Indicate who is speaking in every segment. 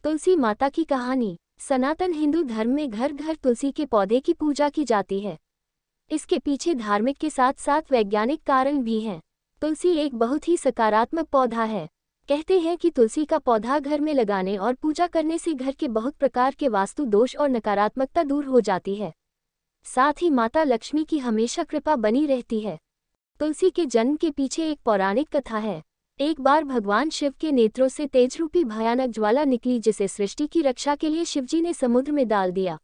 Speaker 1: तुलसी माता की कहानी। सनातन हिंदू धर्म में घर घर तुलसी के पौधे की पूजा की जाती है। इसके पीछे धार्मिक के साथ साथ वैज्ञानिक कारण भी हैं। तुलसी एक बहुत ही सकारात्मक पौधा है। कहते हैं कि तुलसी का पौधा घर में लगाने और पूजा करने से घर के बहुत प्रकार के वास्तु दोष और नकारात्मकता दूर हो जाती है। साथ ही माता लक्ष्मी की हमेशा कृपा बनी रहती है। तुलसी के जन्म के पीछे एक पौराणिक कथा है। एक बार भगवान शिव के नेत्रों से तेजरूपी भयानक ज्वाला निकली, जिसे सृष्टि की रक्षा के लिए शिवजी ने समुद्र में डाल दिया।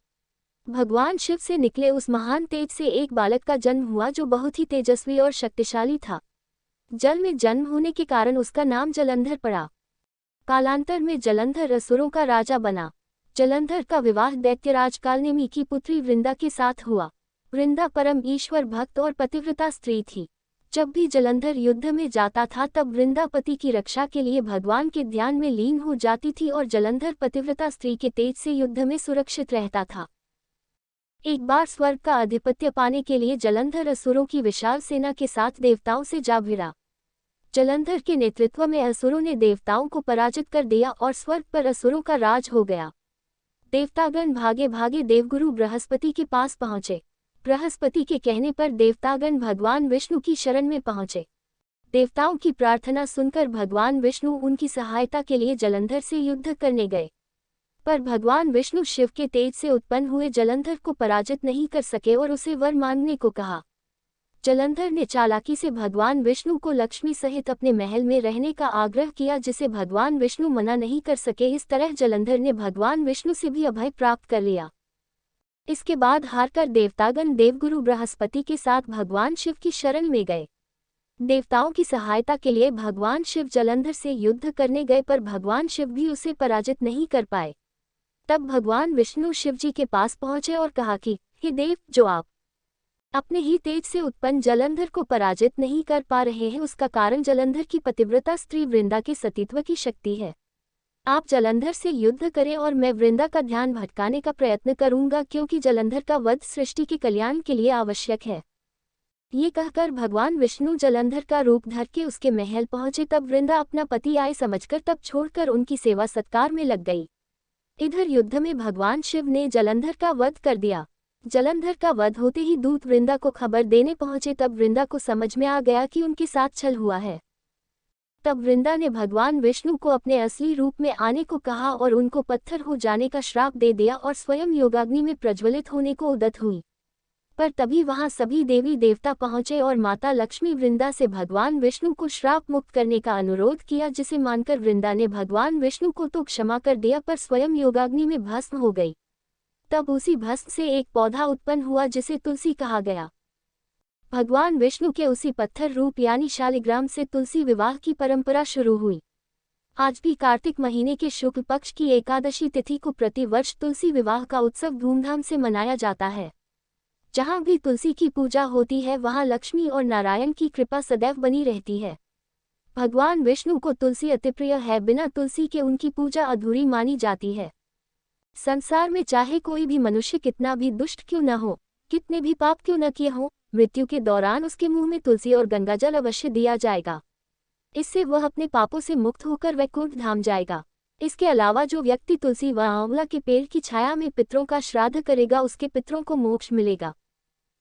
Speaker 1: भगवान शिव से निकले उस महान तेज से एक बालक का जन्म हुआ, जो बहुत ही तेजस्वी और शक्तिशाली था। जल में जन्म होने के कारण उसका नाम जलंधर पड़ा। कालांतर में जलंधर असुरों का राजा बना। जलंधर का विवाह दैत्यराज कालनेमी की पुत्री वृंदा के साथ हुआ। वृंदा परम ईश्वर भक्त और पतिव्रता स्त्री थी। जब भी जलंधर युद्ध में जाता था तब वृंदा पति की रक्षा के लिए भगवान के ध्यान में लीन हो जाती थी और जलंधर पतिव्रता स्त्री के तेज से युद्ध में सुरक्षित रहता था। एक बार स्वर्ग का आधिपत्य पाने के लिए जलंधर असुरों की विशाल सेना के साथ देवताओं से जा भिड़ा। जलंधर के नेतृत्व में असुरों ने देवताओं को पराजित कर दिया और स्वर्ग पर असुरों का राज हो गया। देवतागण भागे भागे देवगुरु बृहस्पति के पास पहुंचे। बृहस्पति के कहने पर देवतागण भगवान विष्णु की शरण में पहुंचे। देवताओं की प्रार्थना सुनकर भगवान विष्णु उनकी सहायता के लिए जलंधर से युद्ध करने गए, पर भगवान विष्णु शिव के तेज से उत्पन्न हुए जलंधर को पराजित नहीं कर सके और उसे वर मांगने को कहा। जलंधर ने चालाकी से भगवान विष्णु को लक्ष्मी सहित अपने महल में रहने का आग्रह किया, जिसे भगवान विष्णु मना नहीं कर सके। इस तरह जलंधर ने भगवान विष्णु से भी अभय प्राप्त कर लिया। इसके बाद हारकर देवतागण देवगुरु बृहस्पति के साथ भगवान शिव की शरण में गए। देवताओं की सहायता के लिए भगवान शिव जलंधर से युद्ध करने गए, पर भगवान शिव भी उसे पराजित नहीं कर पाए। तब भगवान विष्णु शिवजी के पास पहुंचे और कहा कि हे देव, जो आप अपने ही तेज से उत्पन्न जलंधर को पराजित नहीं कर पा रहे हैं, उसका कारण जलंधर की पतिव्रता स्त्री वृंदा के सतीत्व की शक्ति है। आप जलंधर से युद्ध करें और मैं वृंदा का ध्यान भटकाने का प्रयत्न करूंगा, क्योंकि जलंधर का वध सृष्टि के कल्याण के लिए आवश्यक है। ये कहकर भगवान विष्णु जलंधर का रूप धर के उसके महल पहुंचे। तब वृंदा अपना पति आए समझकर तब छोड़कर उनकी सेवा सत्कार में लग गई। इधर युद्ध में भगवान शिव ने जलंधर का वध कर दिया। जलंधर का वध होते ही दूत वृंदा को खबर देने पहुंचे। तब वृंदा को समझ में आ गया कि उनके साथ छल हुआ है। तब वृंदा ने भगवान विष्णु को अपने असली रूप में आने को कहा और उनको पत्थर हो जाने का श्राप दे दिया और स्वयं योगाग्नि में प्रज्वलित होने को उद्यत हुई। पर तभी वहां सभी देवी देवता पहुंचे और माता लक्ष्मी वृंदा से भगवान विष्णु को श्राप मुक्त करने का अनुरोध किया, जिसे मानकर वृंदा ने भगवान विष्णु को तो क्षमा कर दिया, पर स्वयं योगाग्नि में भस्म हो गई। तब उसी भस्म से एक पौधा उत्पन्न हुआ, जिसे तुलसी कहा गया। भगवान विष्णु के उसी पत्थर रूप यानी शालिग्राम से तुलसी विवाह की परंपरा शुरू हुई। आज भी कार्तिक महीने के शुक्ल पक्ष की एकादशी तिथि को प्रतिवर्ष तुलसी विवाह का उत्सव धूमधाम से मनाया जाता है। जहाँ भी तुलसी की पूजा होती है वहाँ लक्ष्मी और नारायण की कृपा सदैव बनी रहती है। भगवान विष्णु को तुलसी अतिप्रिय है, बिना तुलसी के उनकी पूजा अधूरी मानी जाती है। संसार में चाहे कोई भी मनुष्य कितना भी दुष्ट क्यों न हो, कितने भी पाप क्यों न किए हों, मृत्यु के दौरान उसके मुंह में तुलसी और गंगाजल अवश्य दिया जाएगा। इससे वह अपने पापों से मुक्त होकर वैकुंठ धाम जाएगा। इसके अलावा जो व्यक्ति तुलसी व आंवला के पेड़ की छाया में पितरों का श्राद्ध करेगा, उसके पितरों को मोक्ष मिलेगा।